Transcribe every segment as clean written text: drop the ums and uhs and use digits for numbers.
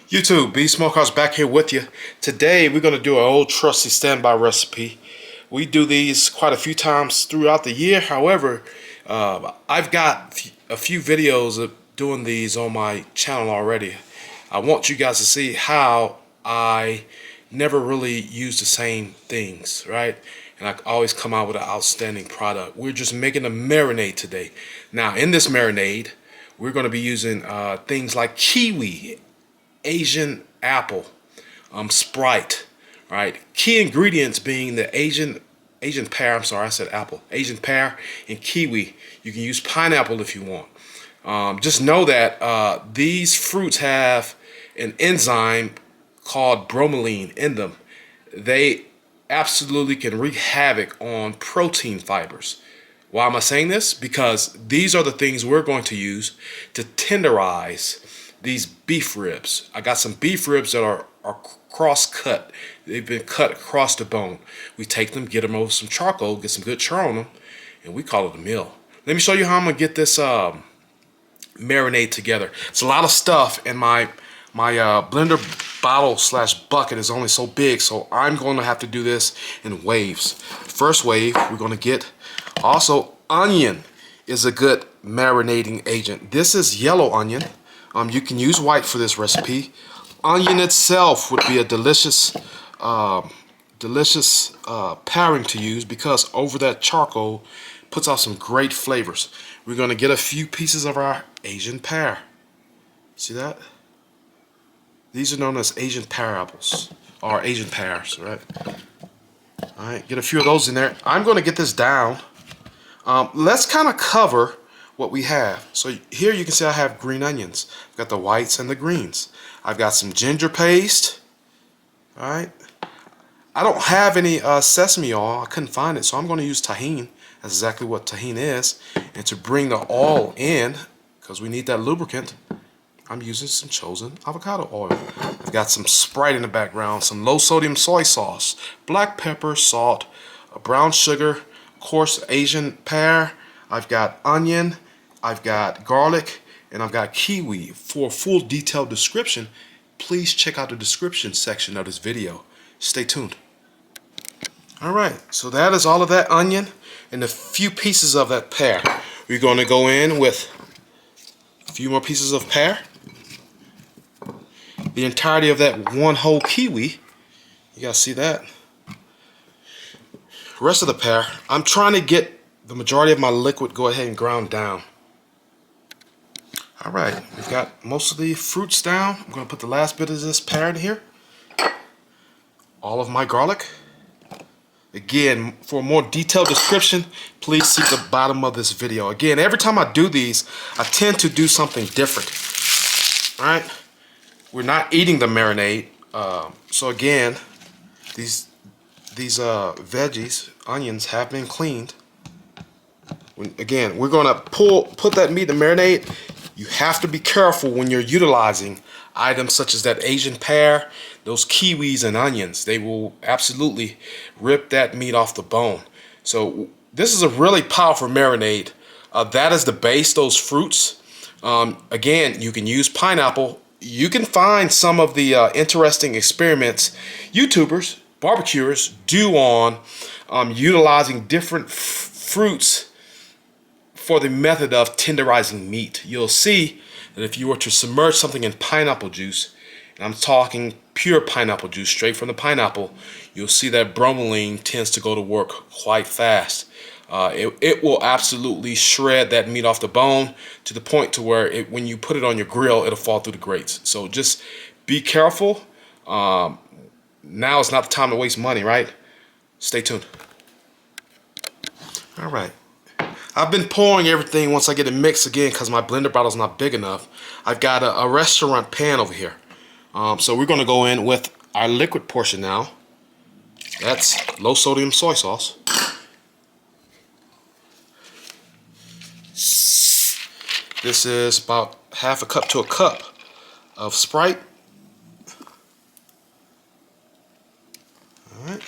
YouTube, B Smokehouse back here with you. Today we're going to do an old trusty standby recipe. We do these quite a few times throughout the year. However, I've got a few videos of doing these on my channel already. I want you guys to see how I never really use the same things, right? And I always come out with an outstanding product. We're just making a marinade today. Now, in this marinade, we're going to be using things like kiwi, Asian apple, Sprite, right? Key ingredients being the Asian pear. I'm sorry, I said apple. Asian pear and kiwi. You can use pineapple if you want. Just know that these fruits have an enzyme called bromelain in them. They absolutely can wreak havoc on protein fibers. Why am I saying this? Because these are the things we're going to use to tenderize these beef ribs. I got some beef ribs that are cross-cut. They've been cut across the bone. We take them, get them over some charcoal, get some good char on them, and we call it a meal. Let me show you how I'm gonna get this marinade together. It's a lot of stuff, and my blender bottle slash bucket is only so big, so I'm going to have to do this in waves. First wave, we're going to get also onion is a good marinating agent. This is yellow onion. You can use white for this recipe. Onion itself would be a delicious pairing to use because over that charcoal puts out some great flavors. We're going to get a few pieces of our Asian pear. See that? These are known as Asian pear apples, or Asian pears, right? Alright, get a few of those in there. I'm going to get this down. Let's kind of cover what we have. So here you can see I have green onions. I've got the whites and the greens. I've got some ginger paste. Alright. I don't have any sesame oil. I couldn't find it, so I'm going to use tahini. That's exactly what tahini is. And to bring the oil in, because we need that lubricant, I'm using some chosen avocado oil. I've got some Sprite in the background, some low sodium soy sauce, black pepper, salt, brown sugar, of course Asian pear. I've got onion, I've got garlic, and I've got kiwi. For a full detailed description, please check out the description section of this video. Stay tuned. Alright, so that is all of that onion and a few pieces of that pear. We're going to go in with a few more pieces of pear. The entirety of that one whole kiwi. You guys see that? Rest of the pear. I'm trying to get the majority of my liquid go ahead and ground down. Alright, we've got most of the fruits down. I'm going to put the last bit of this pear in here. All of my garlic. Again, for a more detailed description, please see the bottom of this video. Again, every time I do these, I tend to do something different. Alright? We're not eating the marinade, so again, these veggies, onions have been cleaned. Again, we're gonna put that meat in the marinade. You have to be careful when you're utilizing items such as that Asian pear, those kiwis and onions. They will absolutely rip that meat off the bone. So this is a really powerful marinade. That is the base, those fruits. Again, you can use pineapple. You can find some of the interesting experiments YouTubers, barbecuers do on utilizing different fruits for the method of tenderizing meat. You'll see that if you were to submerge something in pineapple juice, and I'm talking pure pineapple juice straight from the pineapple, you'll see that bromelain tends to go to work quite fast. It will absolutely shred that meat off the bone to the point to where when you put it on your grill, it'll fall through the grates. So just be careful. Now is not the time to waste money, right? Stay tuned. All right. I've been pouring everything once I get it mixed again because my blender bottle's not big enough. I've got a restaurant pan over here. So we're going to go in with our liquid portion now. That's low sodium soy sauce. This is about half a cup to a cup of Sprite. All right.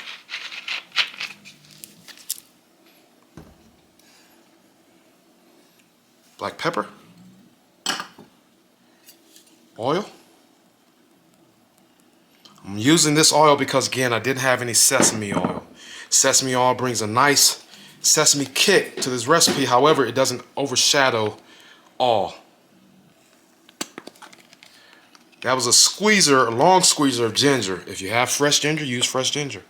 Black pepper. Oil. I'm using this oil because, again, I didn't have any sesame oil. Sesame oil brings a nice sesame kick to this recipe. However, it doesn't overshadow all. That was a squeezer, a long squeezer of ginger. If you have fresh ginger, use fresh ginger.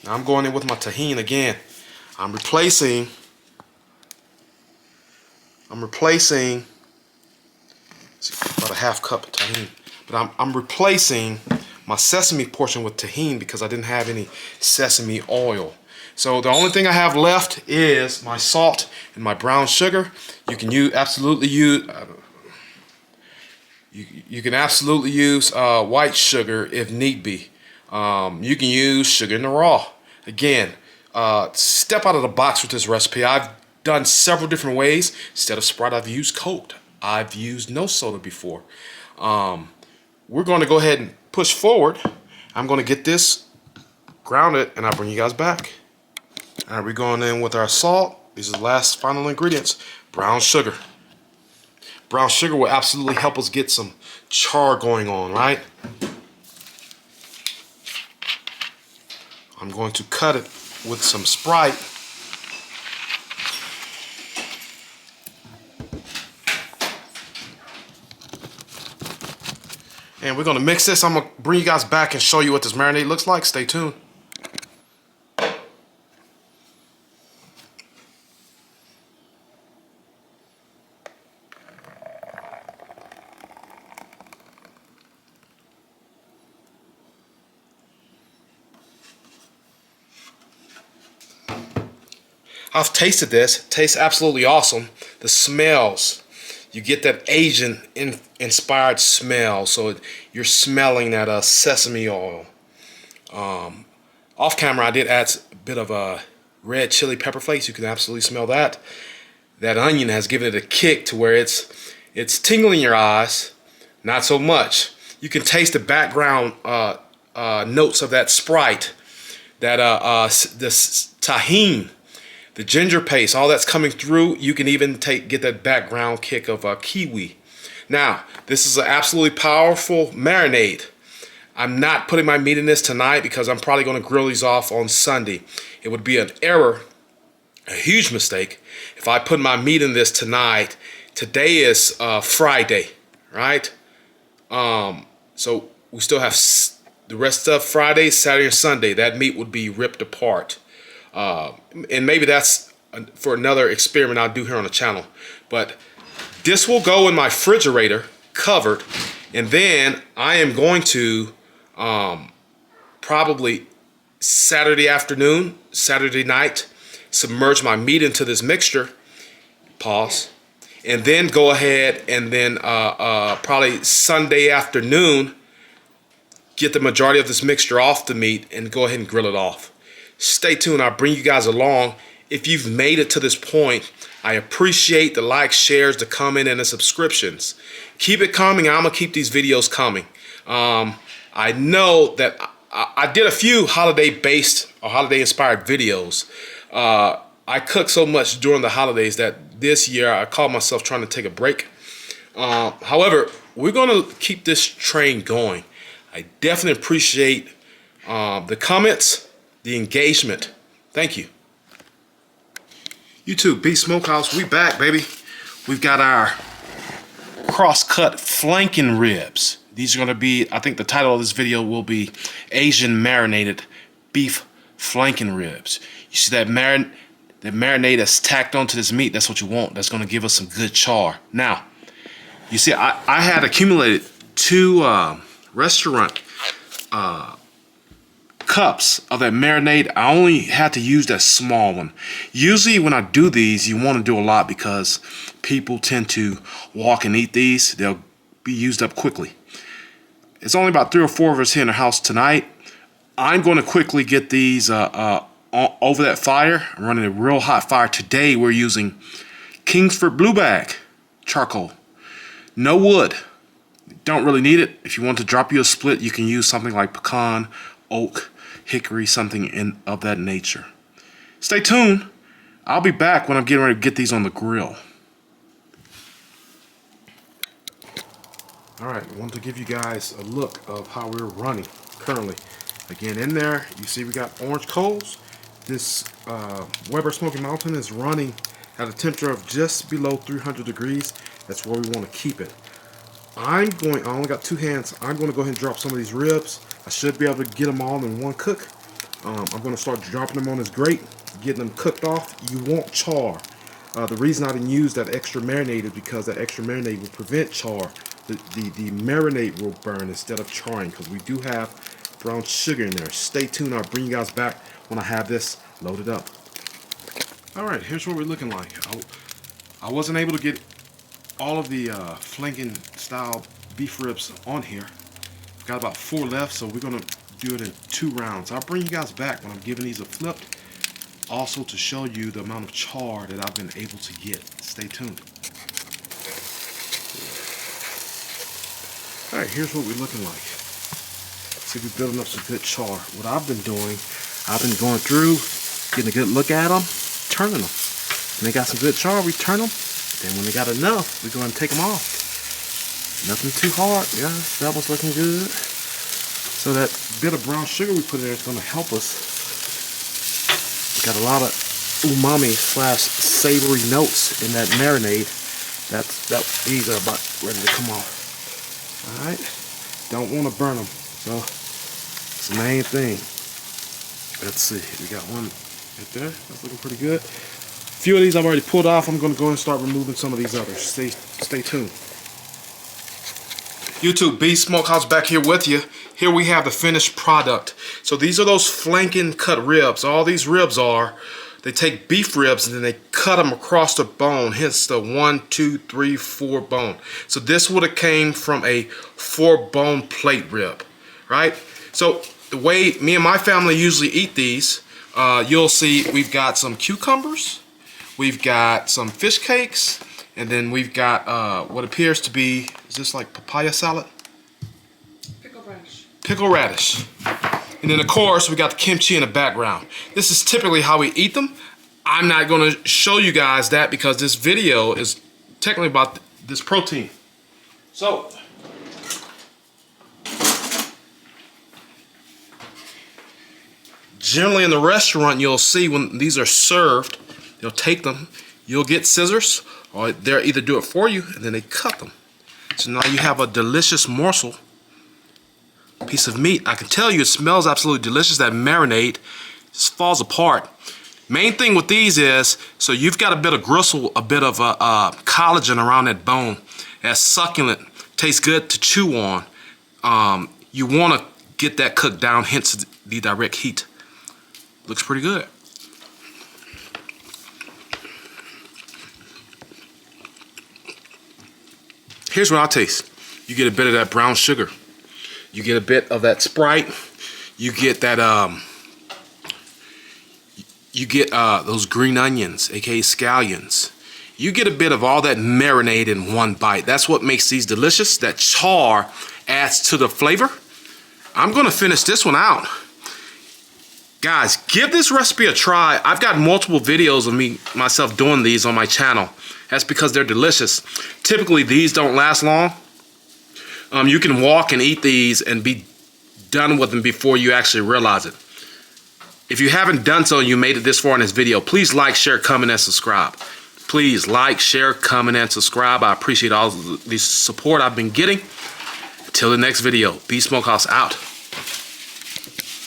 Now I'm going in with my tahini again. I'm replacing about a half cup of tahini. But I'm replacing my sesame portion with tahini because I didn't have any sesame oil. So the only thing I have left is my salt and my brown sugar. You can absolutely use white sugar if need be. You can use sugar in the raw. Again, step out of the box with this recipe. I've done several different ways. Instead of Sprite, I've used Coke. I've used no soda before. We're going to go ahead and push forward. I'm going to get this grounded and I'll bring you guys back. All right, we're going in with our salt. These are the last final ingredients. Brown sugar. Brown sugar will absolutely help us get some char going on, right? I'm going to cut it with some Sprite. And we're going to mix this. I'm going to bring you guys back and show you what this marinade looks like. Stay tuned. I've tasted this. It tastes absolutely awesome. The smells, you get that Asian inspired smell. So you're smelling that sesame oil. Off camera, I did add a bit of red chili pepper flakes. You can absolutely smell that. That onion has given it a kick to where it's tingling your eyes. Not so much. You can taste the background notes of that Sprite, that this tahini. The ginger paste, all that's coming through. You can even get that background kick of kiwi. Now, this is an absolutely powerful marinade. I'm not putting my meat in this tonight because I'm probably going to grill these off on Sunday. It would be an error, a huge mistake, if I put my meat in this tonight. Today is Friday, right? So we still have the rest of Friday, Saturday, and Sunday. That meat would be ripped apart. And maybe that's for another experiment I'll do here on the channel. But this will go in my refrigerator covered, and then I am going to probably Saturday afternoon, Saturday night, submerge my meat into this mixture. Pause. And then go ahead and then probably Sunday afternoon, get the majority of this mixture off the meat and go ahead and grill it off. Stay tuned. I'll bring you guys along. If you've made it to this point, I appreciate the likes, shares, the comment, and the subscriptions. Keep it coming. I'm going to keep these videos coming. I know that I did a few holiday-based or holiday-inspired videos. I cook so much during the holidays that this year I called myself trying to take a break. However, we're going to keep this train going. I definitely appreciate the comments, the engagement. Thank you. YouTube, B Smokehouse, we back, baby. We've got our cross-cut flanken ribs. These are going to be, I think the title of this video will be Asian Marinated Beef Flanken Ribs. You see that marinade that's tacked onto this meat? That's what you want. That's going to give us some good char. Now, you see, I had accumulated two restaurant cups of that marinade. I only had to use that small one. Usually when I do these, you want to do a lot because people tend to walk and eat these. They'll be used up quickly. It's only about 3 or 4 of us here in the house tonight. I'm going to quickly get these over that fire. I'm running a real hot fire. Today we're using Kingsford Blue Bag charcoal. No wood. Don't really need it. If you want to drop you a split, you can use something like pecan, oak, hickory, something of that nature. Stay tuned. I'll be back when I'm getting ready to get these on the grill. All right, I want to give you guys a look of how we're running currently. Again, in there, you see we got orange coals. This Weber Smoky Mountain is running at a temperature of just below 300 degrees. That's where we want to keep it. I only got 2 hands. I'm going to go ahead and drop some of these ribs. I should be able to get them all in one cook. I'm going to start dropping them on this grate, getting them cooked off. You won't char. The reason I didn't use that extra marinade is because that extra marinade will prevent char. The marinade will burn instead of charring, because we do have brown sugar in there. Stay tuned. I'll bring you guys back when I have this loaded up. Alright, here's what we're looking like. I wasn't able to get all of the Flanken Style beef ribs on here. I've got about 4 left, so we're going to do it in 2 rounds. I'll bring you guys back when I'm giving these a flip, also to show you the amount of char that I've been able to get. Stay tuned. Alright, here's what we're looking like. See, we're building up some good char. What I've been doing, I've been going through, getting a good look at them, turning them. When they got some good char, we turn them. Then when they got enough, we go and take them off. Nothing too hard. Yeah, that one's looking good. So that bit of brown sugar we put in there is going to help us. We got a lot of umami / savory notes in that marinade. These are about ready to come off. Alright, don't want to burn them, so it's the main thing. Let's see, we got one right there. That's looking pretty good. A few of these I've already pulled off. I'm going to go and start removing some of these others. Stay tuned. YouTube, B Smokehouse back here with you. Here we have the finished product. So these are those flanken cut ribs. All these ribs are, they take beef ribs and then they cut them across the bone, hence the 1, 2, 3, 4 bone. So this would have came from a 4 bone plate rib, right? So the way me and my family usually eat these, you'll see we've got some cucumbers, we've got some fish cakes, and then we've got what appears to be, is this like papaya salad? Pickle radish. Pickle radish. And then of course we got the kimchi in the background. This is typically how we eat them. I'm not going to show you guys that because this video is technically about this protein. So generally in the restaurant you'll see when these are served, they'll take them, you'll get scissors, or they'll either do it for you and then they cut them. So now you have a delicious morsel piece of meat. I can tell you it smells absolutely delicious. That marinade just falls apart. Main thing with these is, so you've got a bit of gristle, a bit of collagen around that bone. That's succulent, tastes good to chew on. You want to get that cooked down, hence the direct heat. Looks pretty good. Here's what I taste. You get a bit of that brown sugar. You get a bit of that Sprite. You get that those green onions, aka scallions. You get a bit of all that marinade in one bite. That's what makes these delicious. That char adds to the flavor. I'm gonna finish this one out. Guys, give this recipe a try. I've got multiple videos of myself doing these on my channel. That's because they're delicious. Typically, these don't last long. You can walk and eat these and be done with them before you actually realize it. If you haven't done so and you made it this far in this video, please like, share, comment, and subscribe. Please like, share, comment, and subscribe. I appreciate all the support I've been getting. Until the next video, B Smokehouse out.